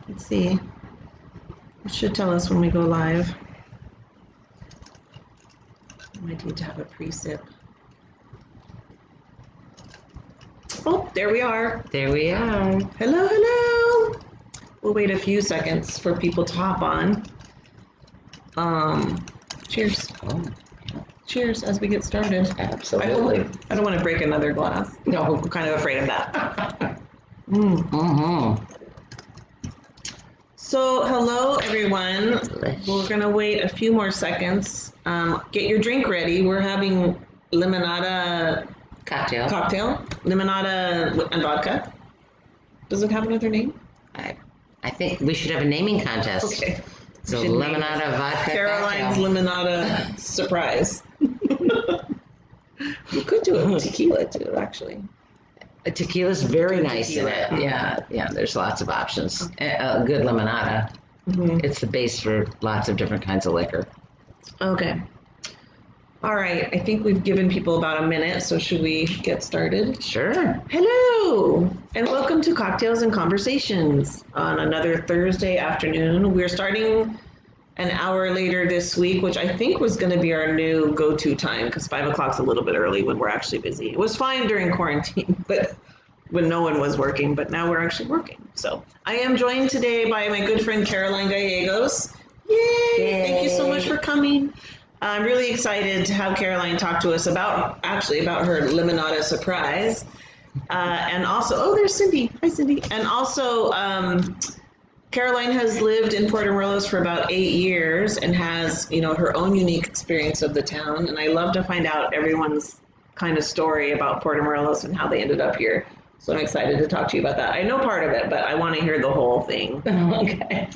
Let's see. It should tell us when we go live. I might need to have a pre-sip. Oh, there we are. There we are. Hello, hello. We'll wait a few seconds for people to hop on. Cheers. Oh, Cheers as we get started. absolutely. I don't want to break another glass. No, I'm kind of afraid of that. So, hello everyone. We're gonna wait a few more seconds. Get your drink ready. We're having limonada Cocktail. Limonada and vodka. Does it have another name? I think we should have a naming contest. Okay. So Should name limonada it vodka Caroline's cocktail. limonada surprise. We could do a tequila too, actually. Tequila's very Good nice tequila. in it. Yeah. There's lots of options. A good limonada. Mm-hmm. It's the base for lots of different kinds of liquor. Okay. All right. I think we've given people about a minute, so should we get started? Sure. Hello, and welcome to Cocktails and Conversations on another Thursday afternoon. We're starting an hour later this week, which I think was going to be our new go-to time because 5 o'clock's a little bit early when we're actually busy. It was fine during quarantine, but when no one was working, but now we're actually working. So I am joined today by my good friend Caroline Gallegos. Yay! Thank you so much for coming. I'm really excited to have Caroline talk to us about her limonada surprise. And also, oh, there's Cindy. Hi, Cindy. And also, Caroline has lived in Puerto Morelos for about 8 years and has, her own unique experience of the town. And I love to find out everyone's kind of story about Puerto Morelos and how they ended up here. So I'm excited to talk to you about that. I know part of it, but I want to hear the whole thing. Okay.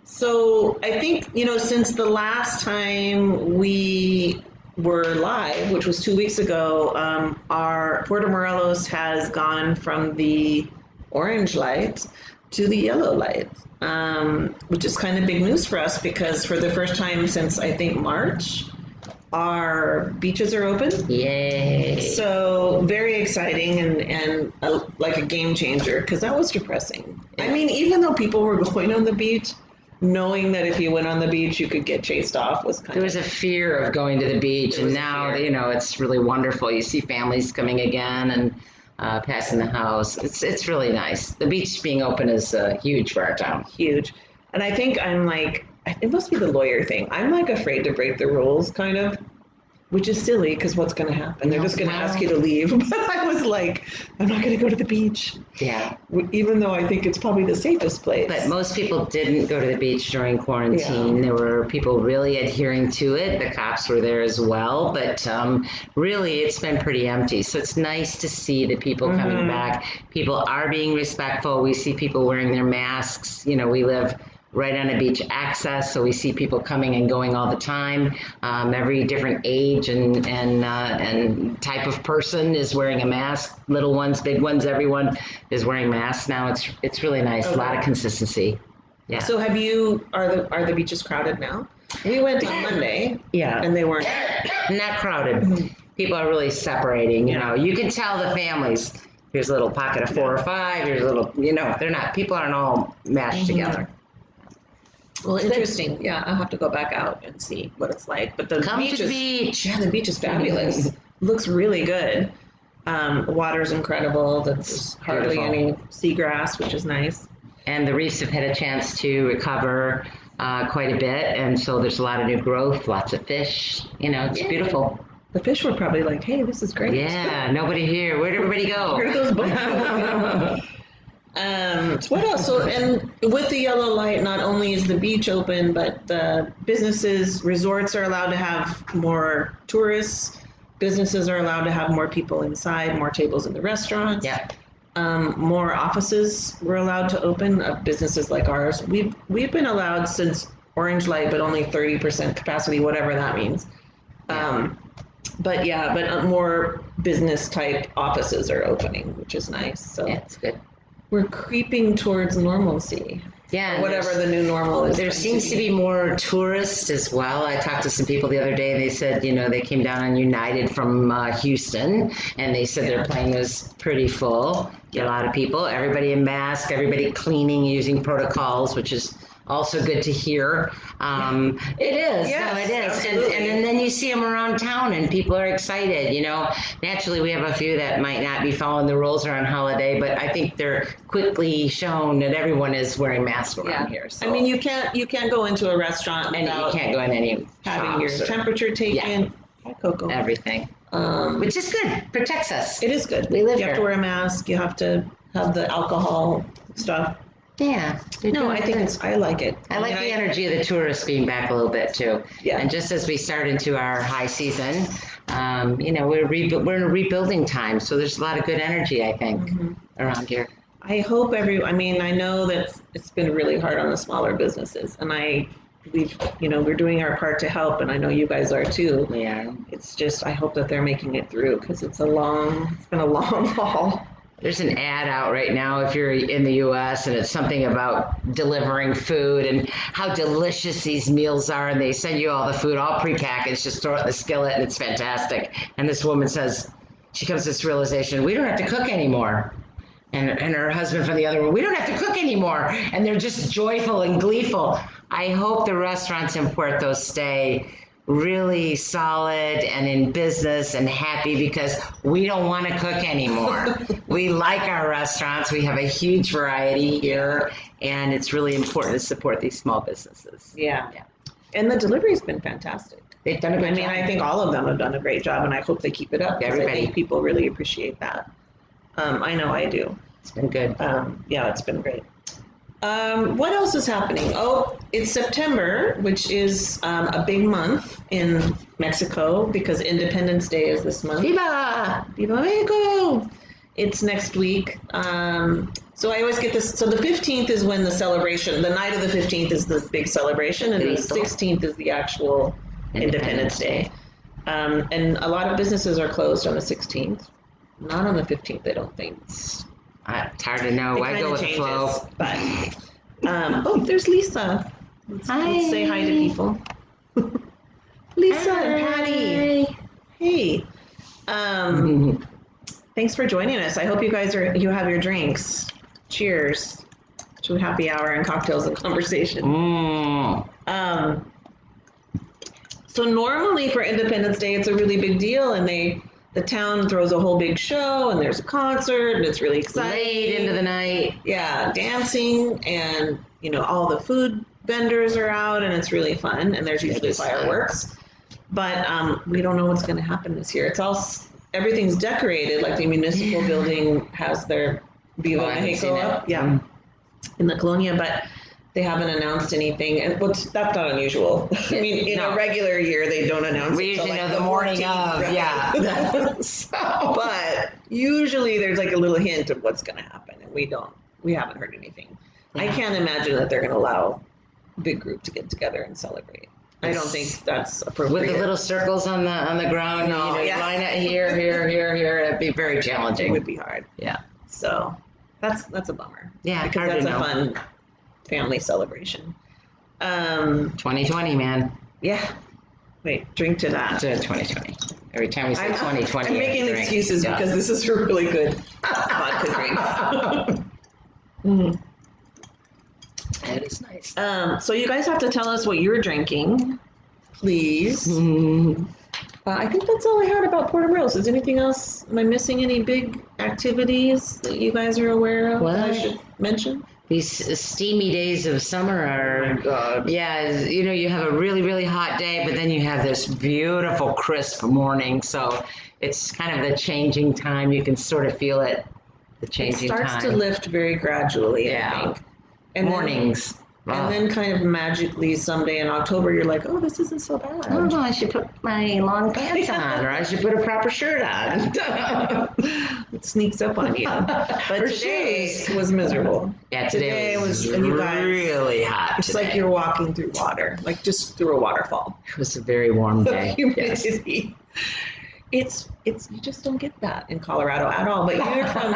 So I think, since the last time we were live, which was 2 weeks ago, our Puerto Morelos has gone from the orange light to the yellow light, which is kind of big news for us because for the first time since I think March, our beaches are open. Yay. So very exciting and like a game changer because that was depressing. I mean, even though people were going on the beach, knowing that if you went on the beach you could get chased off was There was a fear of going to the beach, and now it's really wonderful. You see families coming again and passing the house. It's really nice. The beach being open is huge for our town. Huge. And I think it must be the lawyer thing. I'm like afraid to break the rules, kind of, which is silly because what's going to happen? They're just going to ask you to leave. But I was like, I'm not going to go to the beach. Yeah. Even though I think it's probably the safest place. But most people didn't go to the beach during quarantine. Yeah. There were people really adhering to it. The cops were there as well. But really, it's been pretty empty. So it's nice to see the people coming back. People are being respectful. We see people wearing their masks. We live right on a beach access, so we see people coming and going all the time. Every different age and type of person is wearing a mask. Little ones, big ones, everyone is wearing masks now. It's really nice. Okay. A lot of consistency. Yeah. So are the beaches crowded now? We went on Monday. Yeah. And they weren't. Not crowded. People are really separating. You can tell the families. Here's a little pocket of 4 or 5. Here's a little. They're not. People aren't all mashed together. Well, interesting. Yeah, I'll have to go back out and see what it's like. But the beach. Yeah, the beach is fabulous. Looks really good. The water's incredible. There's hardly any seagrass, which is nice. And the reefs have had a chance to recover quite a bit, and so there's a lot of new growth, lots of fish. It's beautiful. The fish were probably like, hey, this is great. Yeah, nobody here. Where'd everybody go? Where did those boats go? What else? So, and with the yellow light, not only is the beach open, but the businesses, resorts are allowed to have more tourists. Businesses are allowed to have more people inside, more tables in the restaurants. Yeah. More offices were allowed to open of businesses like ours. We've been allowed since orange light, but only 30% capacity, whatever that means. But more business type offices are opening, which is nice. So yeah, it's good. We're creeping towards normalcy. Yeah, or whatever the new normal is. There seems to be more tourists as well. I talked to some people the other day, and they said, they came down on United from Houston, and they said their plane was pretty full. A lot of people, everybody in mask, everybody cleaning, using protocols, which is also good to hear. It is. Yes, No, it is. absolutely. And then you see them around town and people are excited. Naturally we have a few that might not be following the rules or on holiday, but I think they're quickly shown that everyone is wearing masks around here. So. I mean, you can't go into a restaurant and you can't go in any having your temperature taken. Hi, Coco. Everything. Which is good. Protects us. It is good. We live You have to wear a mask. You have to have the alcohol stuff. Yeah. No, I think I like it. I like the energy of the tourists being back a little bit too. Yeah. And just as we start into our high season, we're in a rebuilding time, so there's a lot of good energy, I think, around here. I hope I know that it's been really hard on the smaller businesses, and we're doing our part to help, and I know you guys are too. Yeah. It's just I hope that they're making it through because it's been a long haul. There's an ad out right now if you're in the U.S. and it's something about delivering food and how delicious these meals are, and they send you all the food all prepackaged, just throw it in the skillet, and it's fantastic. And this woman says, she comes to this realization, we don't have to cook anymore. And her husband from the other one, we don't have to cook anymore. And they're just joyful and gleeful. I hope the restaurants in Puerto stay really solid and in business and happy because we don't want to cook anymore. We like our restaurants. We have a huge variety here, and it's really important to support these small businesses. Yeah. And the delivery's been fantastic. They've done a good job. I think all of them have done a great job, and I hope they keep it up. Everybody. I think people really appreciate that. I know I do. It's been good. It's been great. What else is happening? Oh, it's September, which is a big month in Mexico because Independence Day is this month. Viva! Viva Mexico! It's next week. So I always get this. So the 15th is when the celebration, the night of the 15th is the big celebration, and the 16th is the actual Independence Day. And a lot of businesses are closed on the 16th. Not on the 15th, I don't think. It's hard to know. I go with the flow. But there's Lisa. Let's say hi to people. Lisa and Patty. Hey. Thanks for joining us. I hope you guys you have your drinks. Cheers to happy hour and cocktails and conversation. So normally for Independence Day, it's a really big deal, and the town throws a whole big show, and there's a concert, and it's really exciting. Late into the night. Yeah, dancing, and all the food vendors are out, and it's really fun. And there's usually fireworks, but we don't know what's going to happen this year. Everything's decorated, like the municipal building has their Viva Mexico up, in the Colonia, but they haven't announced anything, and that's not unusual. I mean, in a regular year, they don't announce it. We usually know the morning of, But usually there's like a little hint of what's going to happen, and we haven't heard anything. I can't imagine that they're going to allow a big group to get together and celebrate. I don't think that's appropriate. With the little circles on the ground, line it here, it'd be very challenging. It would be hard. Yeah. So that's a bummer. Yeah, because that's a fun family celebration. 2020, man. Yeah. Wait, drink to that. To 2020. Every time we say 2020, I'm making excuses because this is a really good vodka drink. That is nice. So you guys have to tell us what you're drinking, please. I think that's all I had about Puerto Morelos. Is anything else? Am I missing any big activities that you guys are aware of that I should mention? These steamy days of summer are, oh my God. Yeah, you have a really, really hot day, but then you have this beautiful, crisp morning. So it's kind of the changing time. You can sort of feel it, the changing time. It starts to lift very gradually, I think. And mornings. And then kind of magically someday in October, you're like, oh, this isn't so bad. Oh, I should put my long pants on, or I should put a proper shirt on. It sneaks up on you. But today was miserable. Yeah, today was and you guys, really hot. It's like you're walking through water, like just through a waterfall. It was a very warm day. Humidity. it's you just don't get that in Colorado at all. But you're from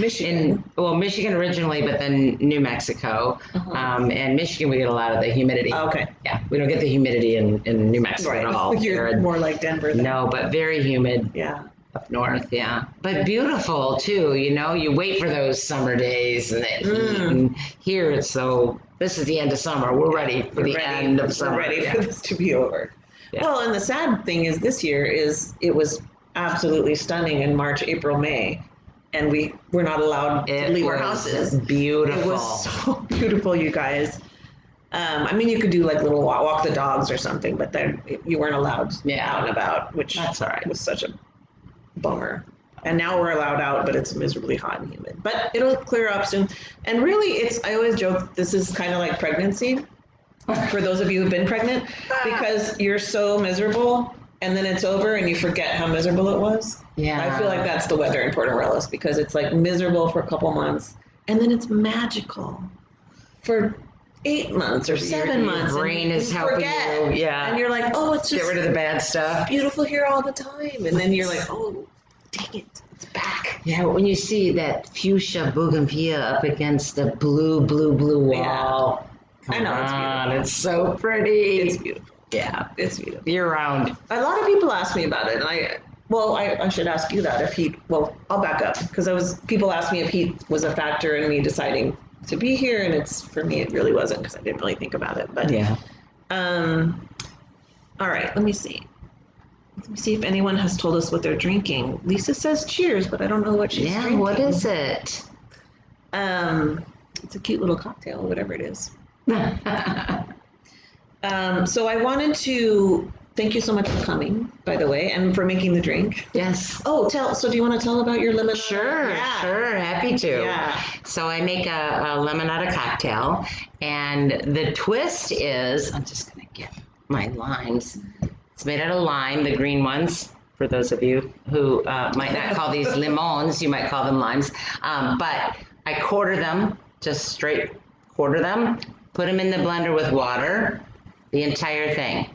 Michigan. Michigan originally, but then New Mexico. And Michigan, we get a lot of the humidity. Okay. Yeah, we don't get the humidity in New Mexico at all. You're more like Denver then. No, but very humid. Yeah. Up north, yeah. But beautiful too, you wait for those summer days and that heat. And here it's this is the end of summer. We're ready for the end of summer. We're ready for this to be over. Yeah. Well, and the sad thing is this year it was absolutely stunning in March, April, May. And we were not allowed to leave our houses. Beautiful. It was so beautiful, you guys. I mean, you could do like little walk the dogs or something, but then you weren't allowed out and about, which that's all right. Was such a bummer. And now we're allowed out, but it's miserably hot and humid. But it'll clear up soon. And really, I always joke, this is kind of like pregnancy for those of you who've been pregnant, because you're so miserable and then it's over and you forget how miserable it was. Yeah. I feel like that's the weather in Puerto Morelos, because it's like miserable for a couple months and then it's magical for 8 months or 7 months. Your brain is helping you. Yeah. And you're like, oh, it's just get rid of the bad stuff. Beautiful here all the time. And then you're like, oh, dang it, it's back. Yeah, when you see that fuchsia bougainvillea up against the blue wall. Yeah. I know, it's so pretty. It's beautiful. Yeah, it's beautiful. Year round. A lot of people ask me about it, and I should ask you that if heat. Well, I'll back up, because people asked me if heat was a factor in me deciding to be here, and for me it really wasn't, because I didn't really think about it. But yeah. All right, let me see. Let me see if anyone has told us what they're drinking. Lisa says cheers, but I don't know what she's drinking. Yeah, what is it? It's a cute little cocktail, whatever it is. So I wanted to thank you so much for coming, by the way, and for making the drink. Yes. Oh, so do you want to tell about your limonada? Sure, happy to. Yeah. So I make a limonada cocktail, and the twist is, I'm just going to get my limes. It's made out of lime, the green ones. For those of you who might not call these limons, you might call them limes. But I quarter them, just straight quarter them, put them in the blender with water, the entire thing.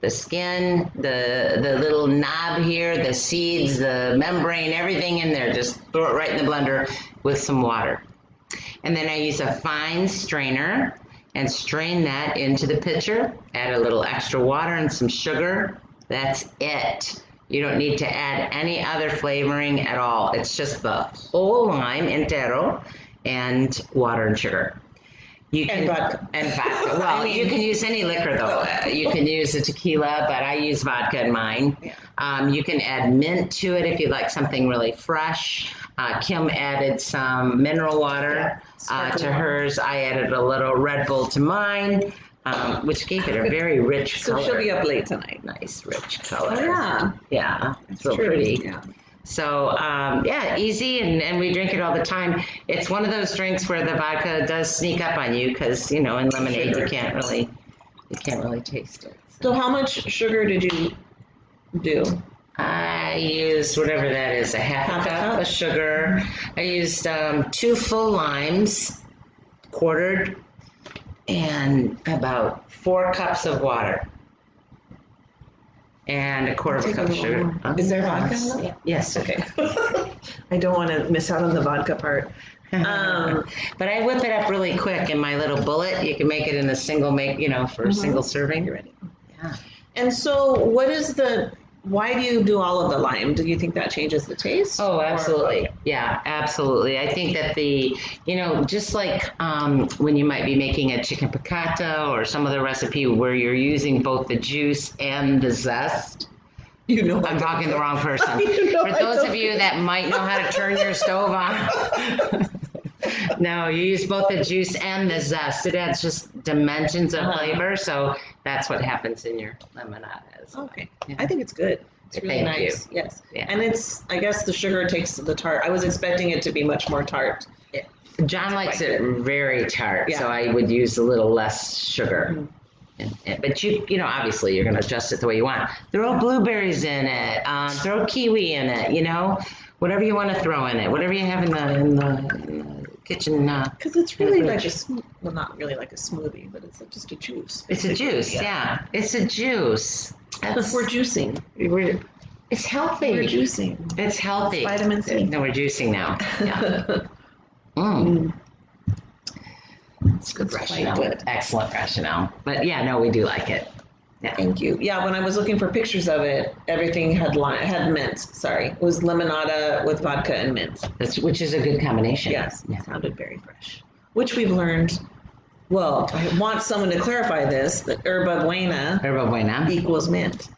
The skin, the little knob here, the seeds, the membrane, everything in there, just throw it right in the blender with some water. And then I use a fine strainer and strain that into the pitcher, add a little extra water and some sugar. That's it. You don't need to add any other flavoring at all. It's just the whole lime entero and water and sugar. And vodka. Well, you can use any liquor, though. You can use a tequila, but I use vodka in mine. Yeah. You can add mint to it if you'd like something really fresh. Kim added some mineral water to hers. I added a little Red Bull to mine, which gave it a very rich color. So she'll be up late tonight. Nice, rich color. Oh, yeah. Yeah, it's real pretty. Yeah. So, easy, and we drink it all the time. It's one of those drinks where the vodka does sneak up on you, because, in lemonade you can't really taste it. So how much sugar did you do? I used whatever that is, a half a cup of sugar. I used 2 full limes, quartered, and about 4 cups of water. And a quarter of a cup of sugar. Is there vodka? Yes. Okay. I don't want to miss out on the vodka part. But I whip it up really quick in my little bullet. You can make it in a single for a single serving. You're ready. Yeah. And so why do you do all of the lime? Do you think that changes the taste? Oh, absolutely. Yeah, absolutely. I think that just like when you might be making a chicken piccata or some other recipe where you're using both the juice and the zest. I'm talking the wrong person. For those of you that might know how to turn your stove on. No, you use both the juice and the zest. It adds just dimensions of flavor. So that's what happens in your limonada. Okay. Yeah. I think it's good. It's really nice. Yes. Yeah. And I guess the sugar takes the tart. I was expecting it to be much more tart. Yeah. John likes it very tart, so I would use a little less sugar. Mm-hmm. But obviously you're going to adjust it the way you want. Throw blueberries in it. Throw kiwi in it. Whatever you want to throw in it. Whatever you have in the kitchen. Because it's really like not really like a smoothie, but it's just a juice. It's a juice, yeah. It's a juice. We're juicing. It's healthy. We're juicing. It's healthy. It's vitamin C. No, we're juicing now. Yeah. It's good rationale. Good. Excellent rationale. But yeah, no, we do like it. Yeah. Thank you. Yeah, when I was looking for pictures of it, everything had mint. Sorry, it was limonada with vodka and mint. Which is a good combination. Yes, it sounded very fresh. Which we've learned. Well, I want someone to clarify this. That Herba Buena equals mint.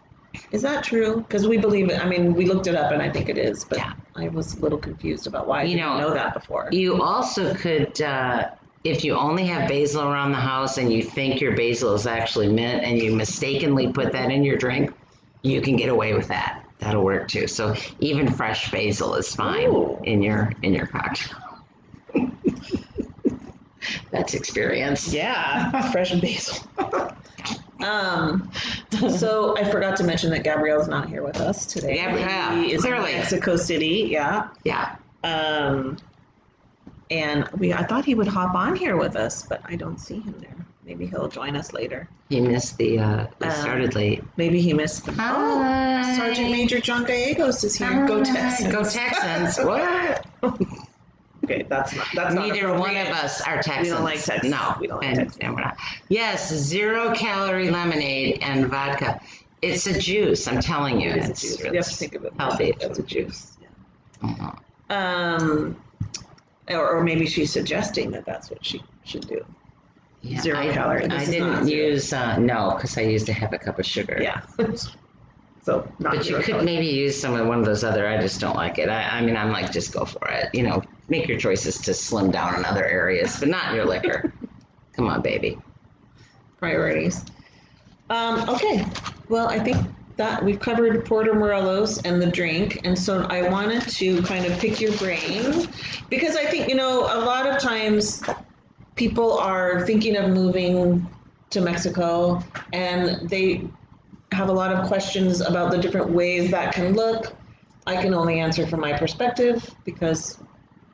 Is that true? Because we believe it. I mean, we looked it up, and I think it is. But I was a little confused about why I didn't know that before. You also could. If you only have basil around the house and you think your basil is actually mint and you mistakenly put that in your drink, you can get away with that. That'll work too. So even fresh basil is fine in your cocktail. That's experience. Yeah, fresh basil. So I forgot to mention that Gabrielle's not here with us today. Gabrielle, he is in Mexico City. Yeah. And I thought he would hop on here with us, but I don't see him there. Maybe he'll join us later. He missed he started late. Maybe he missed the. Oh, Sergeant Major John Gallegos is here. Go Texans. Go Texans. What? Okay, that's not Neither one of us are Texans. We don't like Texans. No, we don't like Texans. And we're not. Yes, 0-calorie lemonade and vodka. It's a juice. I'm telling you, it's a juice. You have to think of it healthy. It's a juice. Yeah. Or maybe she's suggesting that that's what she should do. Yeah, 0 calorie. I didn't use no, because I used to have a cup of sugar. Yeah. So, but you could maybe use one of those other. I just don't like it. I mean, I'm like, just go for it. You know, make your choices to slim down in other areas, but not your liquor. Come on, baby. Priorities. Okay. Well, I think that we've covered Puerto Morelos and the drink, and so I wanted to kind of pick your brain because I think, a lot of times people are thinking of moving to Mexico and they have a lot of questions about the different ways that can look. I can only answer from my perspective because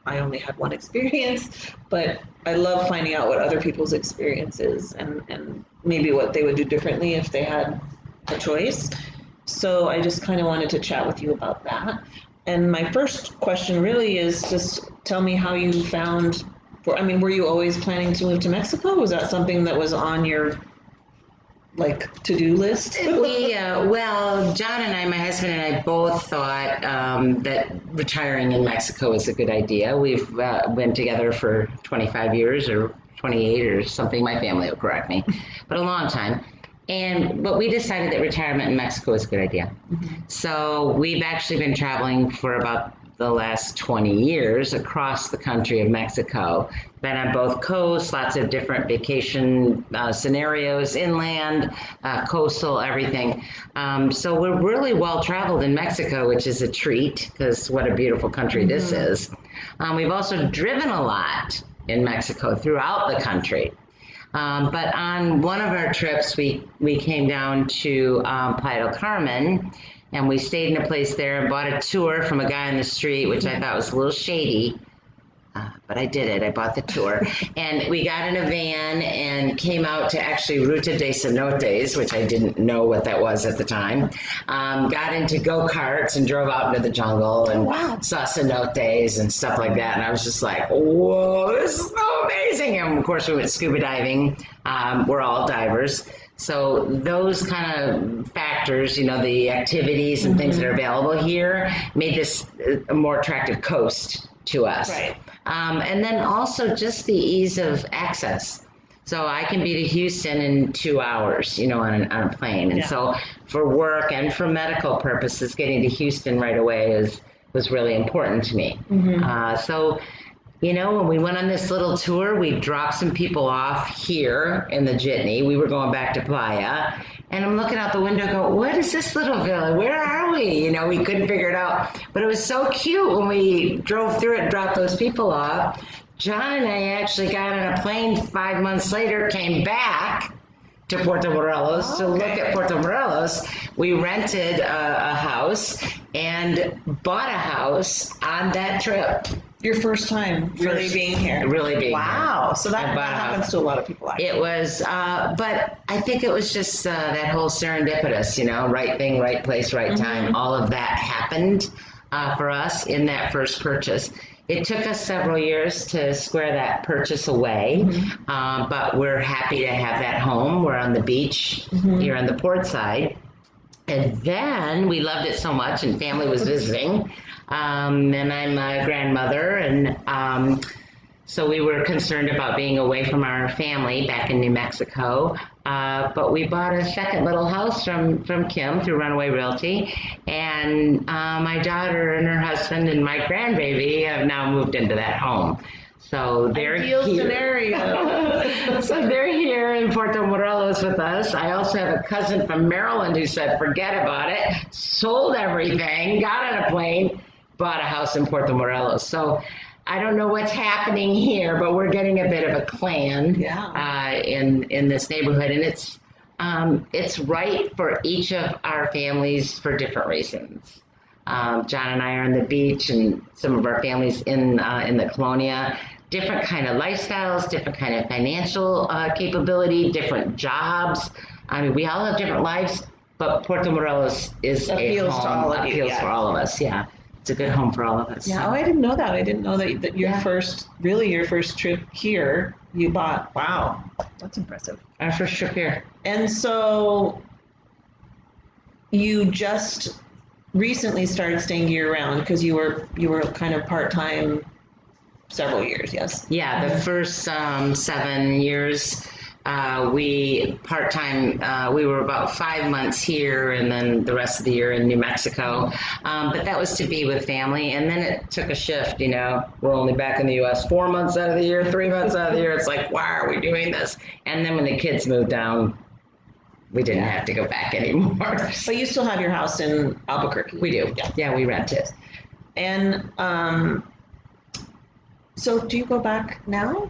I only had one experience, but I love finding out what other people's experience is and maybe what they would do differently if they had a choice. So I just kind of wanted to chat with you about that. And my first question really is just tell me how you found, were you always planning to move to Mexico? Was that something that was on your to-do list? Well, John and I, my husband and I both thought that retiring in Mexico is a good idea. We've been together for 25 years or 28 or something. My family will correct me, but a long time. But we decided that retirement in Mexico is a good idea. Mm-hmm. So we've actually been traveling for about the last 20 years across the country of Mexico. Been on both coasts, lots of different vacation scenarios, inland, coastal, everything. So we're really well traveled in Mexico, which is a treat because what a beautiful country this is. We've also driven a lot in Mexico throughout the country. But on one of our trips, we came down to Playa del Carmen, and we stayed in a place there and bought a tour from a guy on the street, which I thought was a little shady. But I did it. I bought the tour. And we got in a van and came out to actually Ruta de Cenotes, which I didn't know what that was at the time. Got into go-karts and drove out into the jungle and saw cenotes and stuff like that. And I was just like, whoa, this is so amazing. And of course, we went scuba diving. We're all divers. So those kind of factors, the activities and things that are available here made this a more attractive coast to us. Right. And then also just the ease of access. So I can be to Houston in 2 hours, on a plane. And so for work and for medical purposes, getting to Houston right away was really important to me. Mm-hmm. So when we went on this little tour, we dropped some people off here in the Jitney. We were going back to Playa. And I'm looking out the window going, what is this little villa? Where are we? We couldn't figure it out. But it was so cute when we drove through it and dropped those people off. John and I actually got on a plane 5 months later, came back to Puerto Morelos to look at Puerto Morelos. We rented a house and bought a house on that trip. Your first time really being here. Really being wow. So that happens to a lot of people. Actually. It was, but I think it was just that whole serendipitous, right thing, right place, right time. All of that happened for us in that first purchase. It took us several years to square that purchase away, but we're happy to have that home. We're on the beach here on the port side. And then we loved it so much, and family was visiting. And I'm a grandmother, and so we were concerned about being away from our family back in New Mexico. But we bought a second little house from Kim through Runaway Realty. And my daughter and her husband and my grandbaby have now moved into that home. So they're ideal scenario. So they're here in Puerto Morelos with us. I also have a cousin from Maryland who said, forget about it, sold everything, got on a plane, bought a house in Puerto Morelos. So I don't know what's happening here, but we're getting a bit of a clan in this neighborhood, and it's right for each of our families for different reasons. John and I are on the beach, and some of our families in the Colonia. Different kind of lifestyles, different kind of financial capability, different jobs. I mean, we all have different lives, but Puerto Morelos is appeals a home, to all of you. Appeals for all of us. Yeah, it's a good home for all of us. Yeah, I didn't know that. I didn't know that your first trip here, you bought. Wow, that's impressive. Our first trip here. And so you just recently started staying year round because you were kind of part-time several years. Yes. Yeah, the first 7 years we part-time we were about 5 months here, and then the rest of the year in New Mexico, but that was to be with family. And then it took a shift. We're only back in the US 4 months out of the year, 3 months out of the year. It's like, why are we doing this? And then when the kids moved down, we didn't have to go back anymore. But you still have your house in Albuquerque. We do. Yeah, we rent it. And so do you go back now?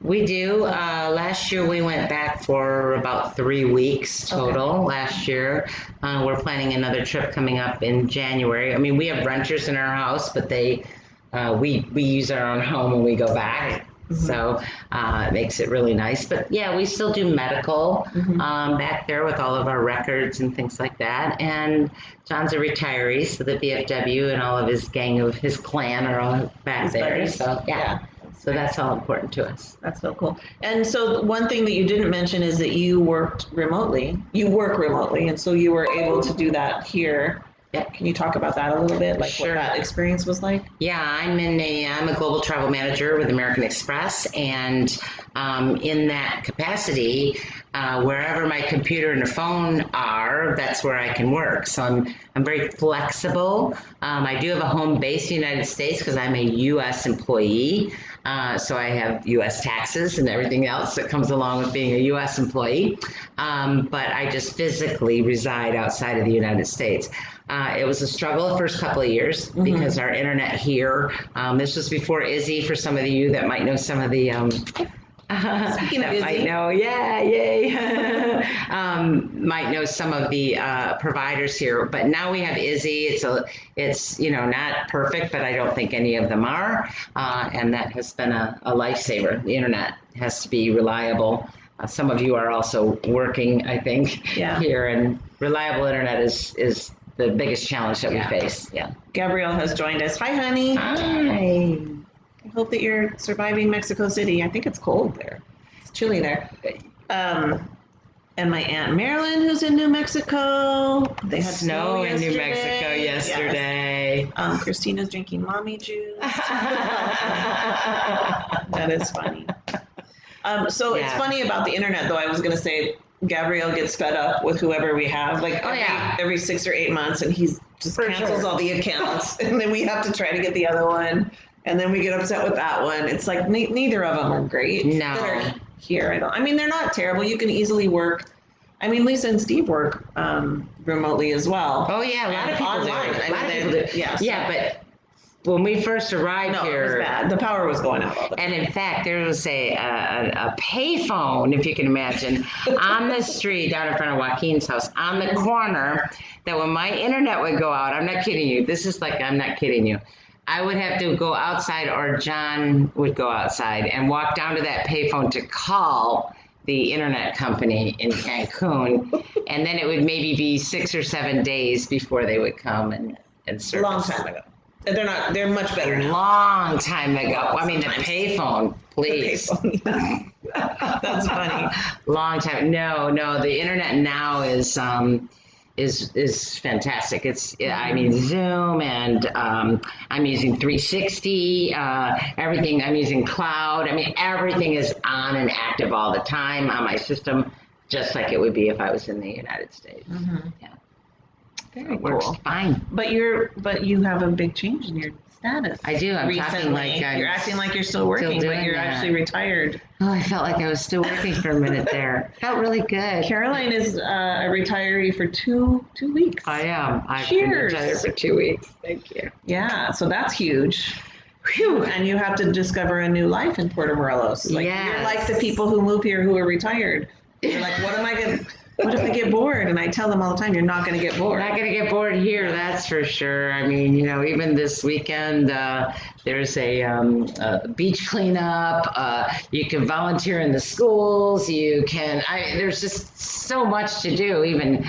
We do. Last year we went back for about 3 weeks total last year. We're planning another trip coming up in January. I mean, we have renters in our house, but we use our own home when we go back. So it makes it really nice. But yeah, we still do medical back there with all of our records and things like that. And John's a retiree, so the VFW and all of his gang of his clan are all back there. Buddies. So yeah. So that's all important to us. That's so cool. And so one thing that you didn't mention is that you worked remotely. You work remotely, and so you were able to do that here. Yeah. Can you talk about that a little bit, like what that experience was like? Yeah, I'm a global travel manager with American Express, and in that capacity, wherever my computer and the phone are, that's where I can work. So I'm very flexible. I do have a home base in the United States because I'm a U.S. employee. So I have U.S. taxes and everything else that comes along with being a U.S. employee. But I just physically reside outside of the United States. It was a struggle the first couple of years because our internet here, this was before Izzy, for some of you that might know some of the Speaking of Izzy. might know, might know some of the providers here, but now we have Izzy. It's not perfect, but I don't think any of them are, and that has been a lifesaver. The internet has to be reliable. Some of you are also working, I think, here, and reliable internet is the biggest challenge that we face. Yeah. Gabrielle has joined us. Hi, honey. Hi. I hope that you're surviving Mexico City. I think it's cold there. It's chilly there. And my Aunt Marilyn, who's in New Mexico. They had snow in New Mexico yesterday. Yes. Christina's drinking mommy juice. That is funny. So it's funny about the internet, though. I was going to say, Gabrielle gets fed up with whoever we have, like every 6 or 8 months, and he's just cancels all the accounts, and then we have to try to get the other one, and then we get upset with that one. It's like neither of them are great. No. That are here, I mean, they're not terrible. You can easily work. I mean, Lisa and Steve work remotely as well. Oh yeah, a lot of people online. do. A lot of people do. Yeah. Yeah, but when we first arrived here, it was bad. The power was going out all the time. And in fact, there was a payphone, if you can imagine, on the street down in front of Joaquin's house, on the corner, that when my internet would go out, I'm not kidding you, I'm not kidding you, I would have to go outside, or John would go outside and walk down to that payphone to call the internet company in Cancun, and then it would maybe be 6 or 7 days before they would come and service. Long time ago. They're not. They're much better now. Long time ago. I mean, the payphone, please. The payphone. That's funny. Long time. No. The internet now is fantastic. I mean, Zoom, and I'm using 360. Everything. I'm using cloud. I mean, everything is on and active all the time on my system, just like it would be if I was in the United States. Mm-hmm. Yeah. Very It works cool. fine. But you have a big change in your status. I do. I'm recently. talking like you're acting like you're still working, still but doing you're that. actually retired. Oh, I felt like I was still working for a minute there. Felt really good. Caroline is a retiree for two weeks. I am. I've Cheers. been retired for 2 weeks. Thank you. Yeah, so that's huge. Whew. And you have to discover a new life in Puerto Morelos. Like Yes. You're like the people who move here who are retired. You're like, what if I get bored? And I tell them all the time, you're not going to get bored. We're not going to get bored here, that's for sure. I mean, even this weekend, there's a beach cleanup. You can volunteer in the schools. There's just so much to do, even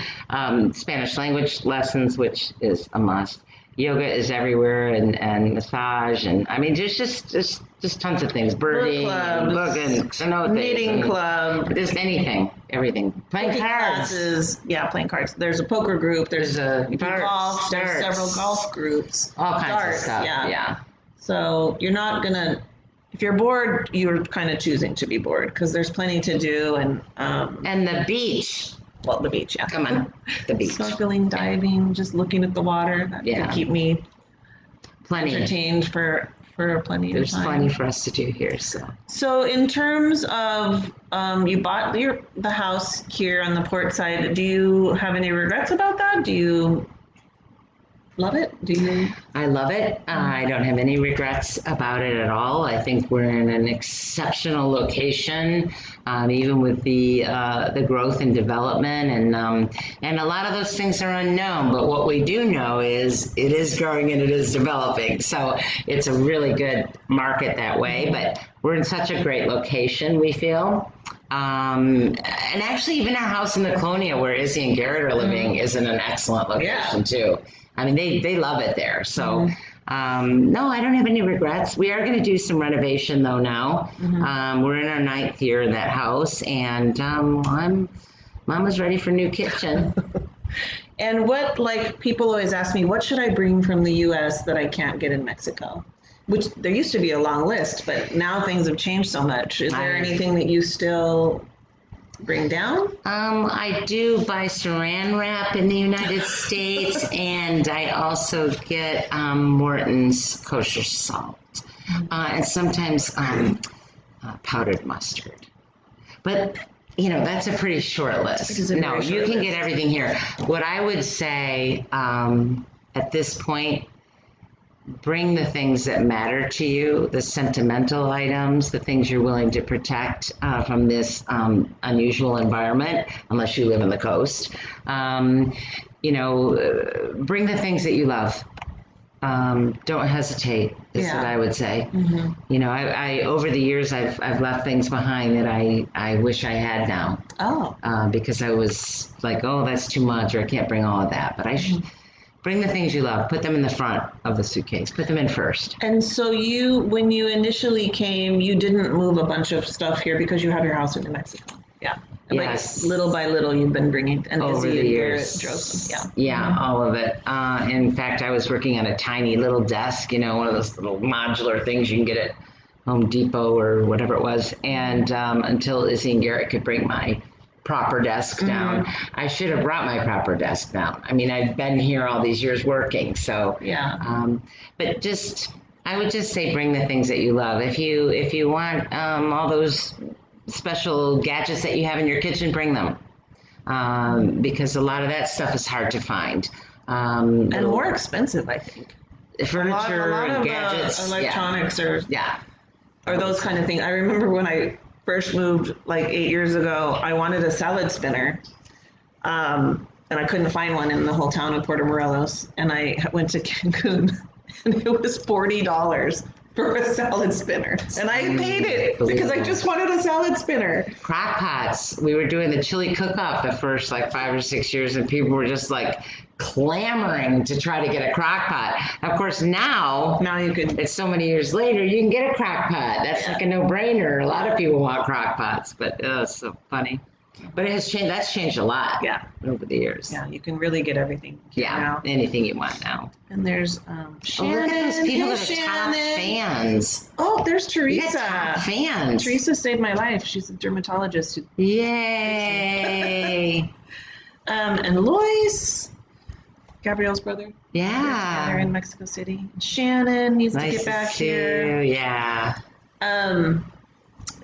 Spanish language lessons, which is a must. Yoga is everywhere, and massage, and I mean, there's just tons of things. Birding, booging, cenotes, knitting club, just anything, everything. Playing cards. Classes. Yeah, playing cards. There's a poker group. There's a golf. There's several golf groups. All kinds of stuff. Yeah. So you're not gonna. If you're bored, you're kind of choosing to be bored because there's plenty to do, and the beach. Well, the beach, yeah. Come on, the beach. Snorkeling, diving, just looking at the water. That could keep me entertained for plenty of time. There's plenty for us to do here. So in terms of you bought the house here on the port side, do you have any regrets about that? Do you love it? I love it. I don't have any regrets about it at all. I think we're in an exceptional location, even with the growth and development, and a lot of those things are unknown. But what we do know is it is growing and it is developing. So it's a really good market that way. But we're in such a great location, we feel. And actually, even our house in the Colonia, where Izzy and Garrett are living, is in an excellent location too. I mean, they love it there. So, no, I don't have any regrets. We are going to do some renovation though now. We're in our 9th year in that house, and Mama's ready for a new kitchen. And people always ask me, what should I bring from the U.S. that I can't get in Mexico? Which there used to be a long list, but now things have changed so much. Is there anything that you still bring down? I do buy saran wrap in the United States, and I also get Morton's kosher salt, and sometimes powdered mustard. But that's a pretty short list. No, you can get everything here. What I would say at this point, bring the things that matter to you, the sentimental items, the things you're willing to protect from this unusual environment, unless you live on the coast. Bring the things that you love. Don't hesitate, is what I would say. I over the years, I've left things behind that I wish I had now. Because I was like, oh, that's too much, or I can't bring all of that. But I should. Bring the things you love. Put them in the front of the suitcase. Put them in first. And so when you initially came, you didn't move a bunch of stuff here because you have your house in New Mexico. Yeah. Yes. Like little by little, you've been bringing, and over Izzy the and years. Garrett drove them. Yeah, all of it. In fact, I was working on a tiny little desk, one of those little modular things you can get at Home Depot or whatever it was. And until Izzy and Garrett could bring my proper desk down. I should have brought my proper desk down. I mean, I've been here all these years working, so but I would just say bring the things that you love. If you want all those special gadgets that you have in your kitchen, bring them, because a lot of that stuff is hard to find and more expensive, I think. Furniture, a lot of gadgets, electronics, or those kind of things. I remember when I first moved like 8 years ago, I wanted a salad spinner, and I couldn't find one in the whole town of Puerto Morelos. And I went to Cancun and it was $40 for a salad spinner. And I paid it because I just wanted a salad spinner. Crock pots. We were doing the chili cook-off the first like 5 or 6 years, and people were just like clamoring to try to get a crock pot. Of course, now you could. It's so many years later, you can get a crock pot. That's like a no-brainer. A lot of people want crock pots, but it's so funny. But it has changed. That's changed a lot. Yeah. Over the years. Yeah, you can really get everything. Yeah, now. Anything you want now. And there's Shannon. Look at those people that are top Shannon. fans. Oh, there's Teresa. Top fans. Teresa saved my life. She's a dermatologist. Yay. And Lois, Gabrielle's brother. Yeah. They're in Mexico City. Shannon needs to get back here. Yeah.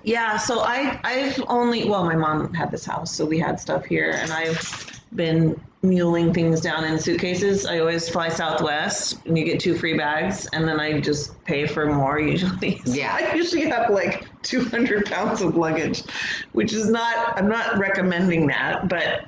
Yeah, so I've only, well, my mom had this house, so we had stuff here, and I've been muling things down in suitcases. I always fly Southwest, and you get 2 free bags, and then I just pay for more usually. So Yeah. I usually have like 200 pounds of luggage, which is not, I'm not recommending that, but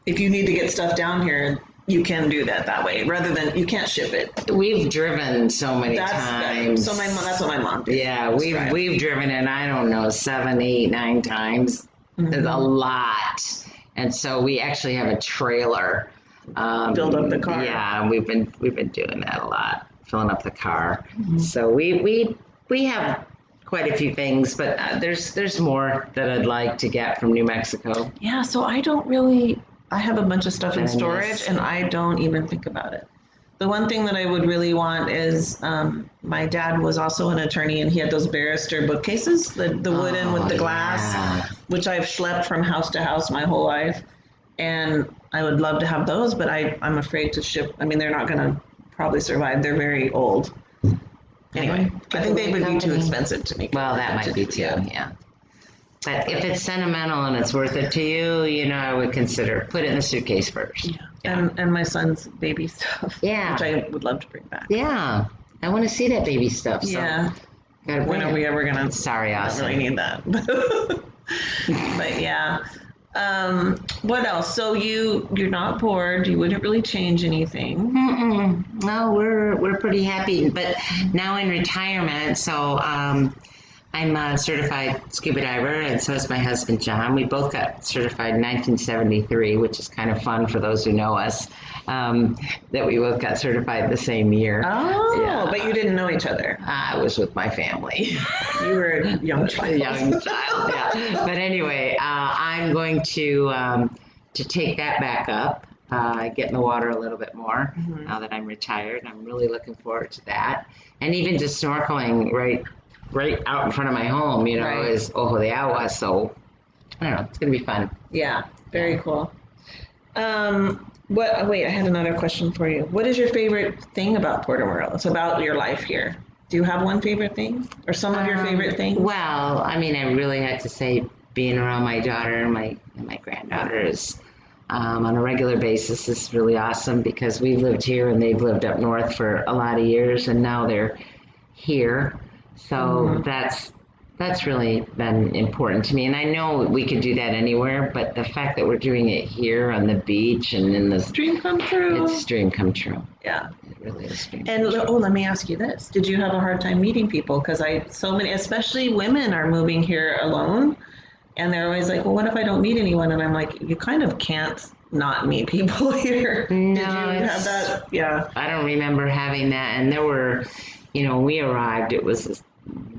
if you need to get stuff down here, you can do that way, rather than, you can't ship it. We've driven so many times. So that's what my mom did. Yeah, we've driven it, I don't know, 7, 8, 9 times. Mm-hmm. It's a lot. And so we actually have a trailer. Build up the car. Yeah, we've been doing that a lot, filling up the car. Mm-hmm. So we have quite a few things, but there's more that I'd like to get from New Mexico. Yeah, so I have a bunch of stuff in storage, and I don't even think about it. The one thing that I would really want is, my dad was also an attorney, and he had those barrister bookcases, the wooden with the glass, which I've schlepped from house to house my whole life. And I would love to have those, but I'm afraid to ship. I mean, they're not going to probably survive. They're very old. Anyway, I think they would be too expensive to make. Well, that might be too, yeah. But if it's sentimental and it's worth it to you, I would consider put it in the suitcase first. Yeah. And my son's baby stuff. Yeah. Which I would love to bring back. Yeah. I want to see that baby stuff. So yeah. When are we ever going to? Sorry, Austin. I don't really need that. But yeah. What else? So you're not bored. You wouldn't really change anything. No, we're pretty happy. But now in retirement, so I'm a certified scuba diver, and so is my husband, John. We both got certified in 1973, which is kind of fun for those who know us, that we both got certified the same year. Oh, yeah. But you didn't know each other. I was with my family. You were a young child. Yeah. But anyway, I'm going to take that back up, get in the water a little bit more now that I'm retired. I'm really looking forward to that. And even just snorkeling right out in front of my home, is Ojo de Agua. So, I don't know, it's going to be fun. Yeah, very cool. Wait, I had another question for you. What is your favorite thing about Puerto Morelos, about your life here? Do you have one favorite thing or some of your favorite things? Well, I mean, I really had to say being around my daughter and my granddaughters on a regular basis is really awesome, because we've lived here and they've lived up north for a lot of years, and now they're here. So that's really been important to me. And I know we could do that anywhere, but the fact that we're doing it here on the beach and in the dream come true. It's dream come true. Yeah. It really is dream come true. And let me ask you this. Did you have a hard time meeting people? Because so many, especially women, are moving here alone. And they're always like, well, what if I don't meet anyone? And I'm like, you kind of can't not meet people here. No, did you have that? Yeah. I don't remember having that. And there were, when we arrived, it was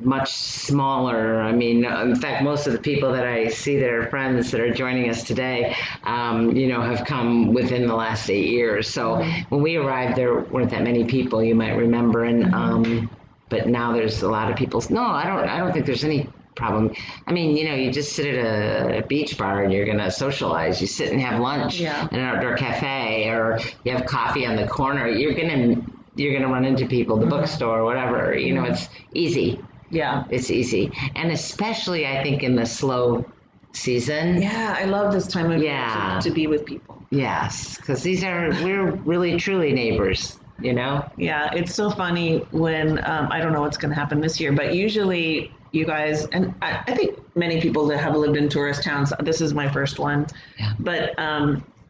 much smaller. I mean, in fact, most of the people that I see that are friends that are joining us today, have come within the last 8 years. So when we arrived, there weren't that many people, you might remember. And but now there's a lot of people. No, I don't think there's any problem. I mean, you just sit at a beach bar and you're going to socialize. You sit and have lunch in an outdoor cafe, or you have coffee on the corner. You're going to run into people, the bookstore, whatever. It's easy. Yeah. It's easy. And especially, I think, in the slow season. Yeah, I love this time of year to be with people. Yes, because we're really, truly neighbors, Yeah, it's so funny when, I don't know what's going to happen this year, but usually you guys, and I think many people that have lived in tourist towns, this is my first one, but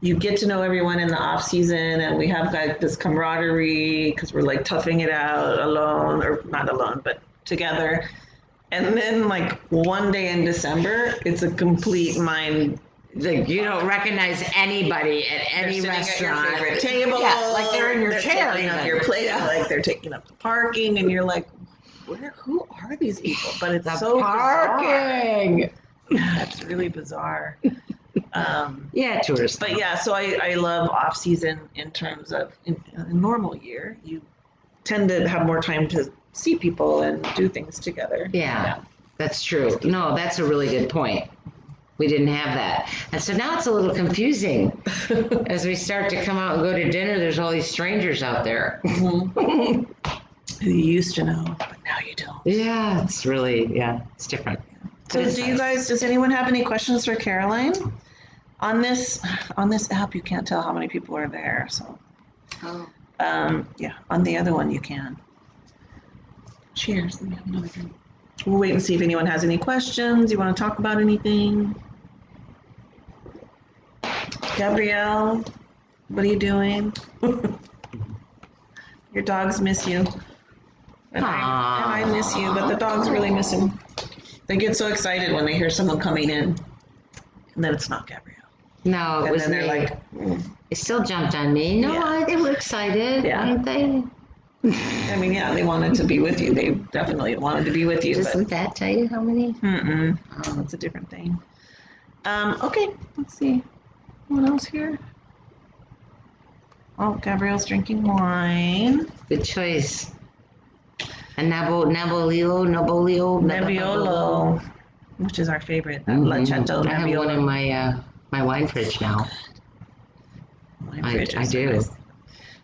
you get to know everyone in the off season, and we have like this camaraderie because we're like toughing it out alone, or not alone, but together. And then like one day in December, it's a complete mind. Like you don't recognize anybody at any They're sitting at restaurant. your favorite table. Yeah, like they're in your chair. Taking up even. your plate, like they're taking up the parking, and you're like, who are these people? But it's The so parking. bizarre. Yeah, it's really bizarre. Yeah, tourists. But yeah, so I love off season in terms of in a normal year, you tend to have more time to see people and do things together. Yeah, that's true. No, that's a really good point. We didn't have that. And so now it's a little confusing. As we start to come out and go to dinner, there's all these strangers out there. Who you used to know, but now you don't. Yeah, it's really, it's different. So do you guys, does anyone have any questions for Caroline? On this app, you can't tell how many people are there. So, yeah, on the other one you can. Cheers. Let me have another drink. We'll wait and see if anyone has any questions. You want to talk about anything? Gabrielle, what are you doing? Your dogs miss you. And I miss you, but the dogs really miss him. They get so excited when they hear someone coming in, and then it's not Gabrielle. No, it was and then they're me. like, They still jumped on me. No, they were excited, aren't they? I mean, yeah, they wanted to be with you. They definitely wanted to be with you. Doesn't that tell you how many? Oh, that's a different thing. Okay, let's see. What else here? Oh, Gabrielle's drinking wine. Good choice. And Nebbiolo, which is our favorite. Lacetto I have one in my wine fridge now. I do. Nice.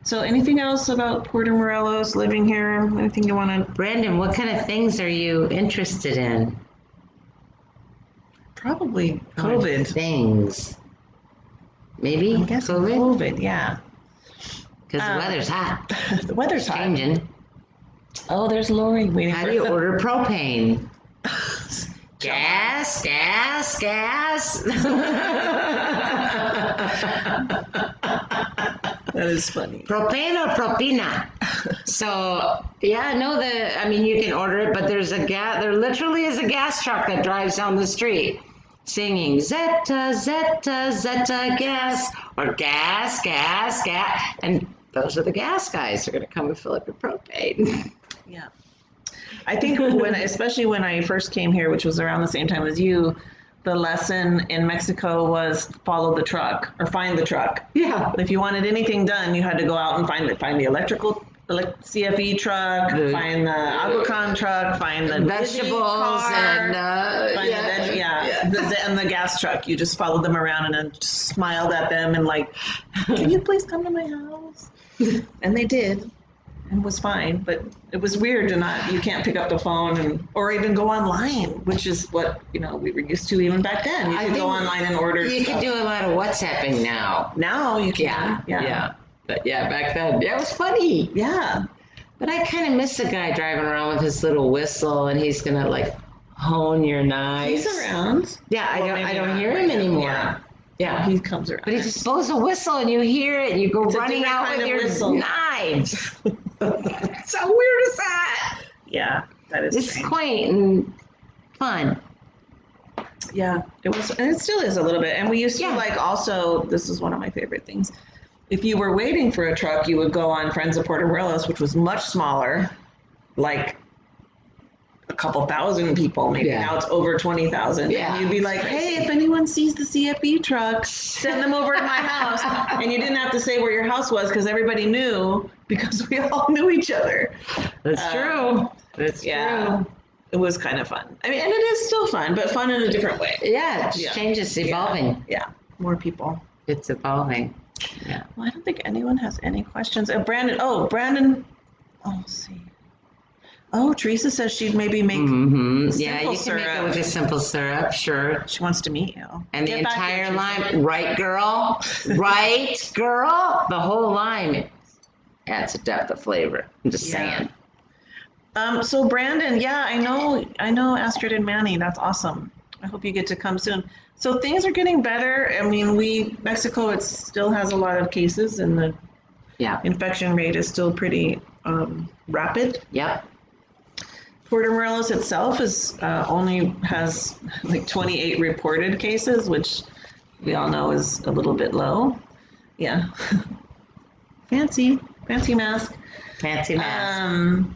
So anything else about Puerto Morelos, living here? Anything you want to... Brandon, what kind of things are you interested in? Probably COVID. Things. Maybe I guess COVID, yeah. Because the weather's hot. The weather's hot. Changing. Oh, there's Lori waiting. How do you order propane? Gas. That is funny. Propane or propina? So I mean you can order it, but there literally is a gas truck that drives down the street singing Zeta, Zeta, Zeta gas, or gas, and those are the gas guys who are going to come and fill up your propane. Yeah. I think especially when I first came here, which was around the same time as you, the lesson in Mexico was follow the truck or find the truck. Yeah. If you wanted anything done, you had to go out and find the CFE truck, find the Aguacan truck, find the vegetables car, and and the gas truck. You just followed them around and then smiled at them and like, can you please come to my house? And they did. And was fine, but it was weird you can't pick up the phone or even go online, which is what we were used to even back then. You could go online and order. You can do a lot of WhatsApping now. Now you can. Yeah. But back then, it was funny. Yeah. But I kind of miss the guy driving around with his little whistle, and he's gonna like hone your knives. He's around. Yeah, I don't hear him anmoreYeah, he comes around. But he just blows a whistle, and you hear it, and you go running out with your knives. So weird is that? Yeah, that is. It's quaint and fun. Yeah, it was, and it still is a little bit. And we used to also. This is one of my favorite things. If you were waiting for a truck, you would go on Friends of Puerto Morelos, which was much smaller, like a couple thousand people, maybe. Now it's over 20,000. Yeah. And you'd be like, hey, if anyone sees the CFE truck, send them over to my house. And you didn't have to say where your house was because everybody knew because we all knew each other. That's true. That's true. It was kind of fun. I mean, and it is still fun, but fun in a different way. Yeah, it changes, evolving. Yeah. More people. It's evolving. Yeah. Well, I don't think anyone has any questions. Brandon, let's see. Oh, Teresa says she'd maybe make Yeah, you can make it with a simple syrup, sure. She wants to meet you. And the entire lime, right, girl? Right, girl? The whole lime adds a depth of flavor. I'm just saying. So Brandon, I know Astrid and Manny. That's awesome. I hope you get to come soon. So things are getting better. I mean, Mexico, it still has a lot of cases, and the Yeah. infection rate is still pretty rapid. Yep. Puerto Morelos itself is only has like 28 reported cases, which we all know is a little bit low. Yeah. Fancy mask. Fancy mask.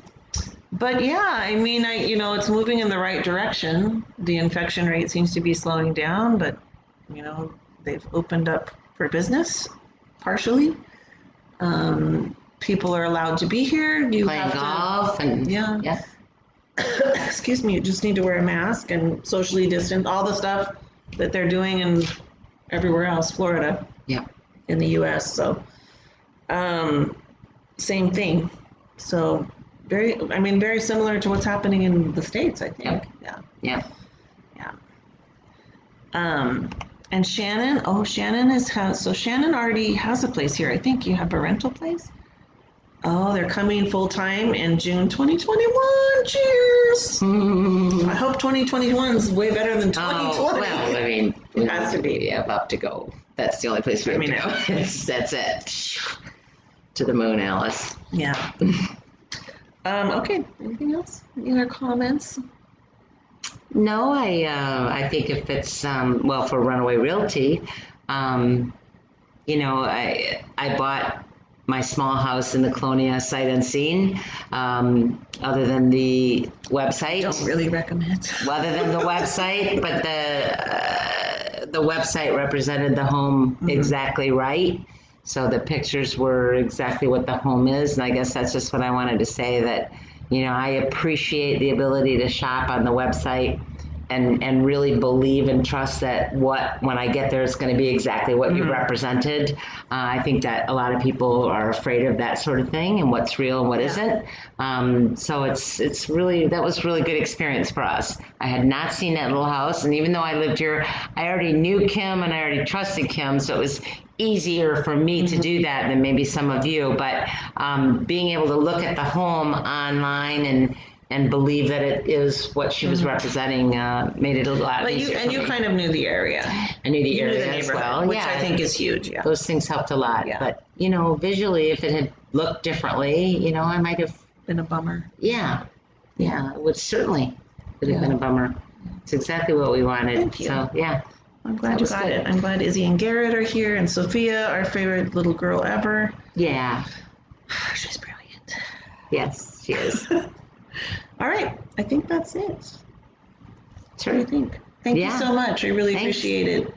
But yeah, I mean, it's moving in the right direction. The infection rate seems to be slowing down, but they've opened up for business partially. People are allowed to be here. You Playing have golf to, and yeah. Excuse me. You just need to wear a mask and socially distance. All the stuff that they're doing in everywhere else, Florida, Yeah. in the U.S. So, same thing. So very similar to what's happening in the States, I think. Yep. Yeah. Yeah. And Shannon already has a place here. I think you have a rental place. Oh, they're coming full time in June 2021. Cheers! I hope 2021 is way better than 2020. Oh, well, I mean, it has to be. We have up to go. That's the only place we have to go. That's it. To the moon, Alice. Yeah. Okay. Anything else? Any other comments? No, I think if it's for Runaway Realty, I bought my small house in the Colonia sight unseen. Other than the website, Don't really recommend. Other than the website, but the website represented the home exactly right. So the pictures were exactly what the home is, and I guess that's just what I wanted to say, that I appreciate the ability to shop on the website and really believe and trust that when I get there, it's going to be exactly what you represented. I think that a lot of people are afraid of that sort of thing and what's real and what isn't. So that was really good experience for us. I had not seen that little house, and even though I lived here, I already knew Kim and I already trusted Kim, so it was easier for me to do that than maybe some of you. But being able to look at the home online and believe that it is what she was representing made it a lot easier. And you kind of knew the area. I knew the area as well, which I think is huge. Yeah, those things helped a lot. Yeah. But visually, if it had looked differently, I might have been a bummer. Yeah, it would certainly have been a bummer. It's exactly what we wanted. Thank you. So yeah. I'm glad you got it. I'm glad Izzy and Garrett are here, and Sophia, our favorite little girl ever. Yeah. She's brilliant. Yes, she is. All right. I think that's it. Sure. What do you think? Thank you so much. I really appreciate it.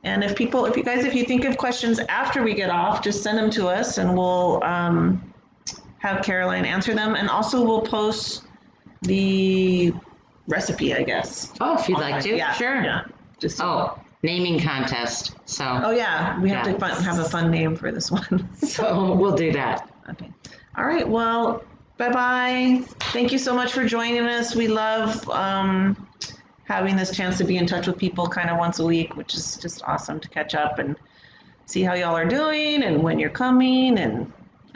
And if you think of questions after we get off, just send them to us, and we'll have Caroline answer them. And also we'll post the recipe, I guess. Oh, if you'd like to. Yeah. Sure. Yeah. Naming contest. So. Oh yeah, we have to have a fun name for this one. So we'll do that. Okay. All right. Well, bye-bye. Thank you so much for joining us. We love having this chance to be in touch with people kind of once a week, which is just awesome to catch up and see how y'all are doing and when you're coming and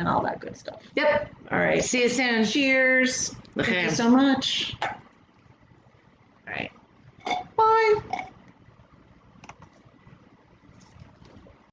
all that good stuff. Yep. All right. See you soon. Cheers. Okay. Thank you so much. All right. Bye.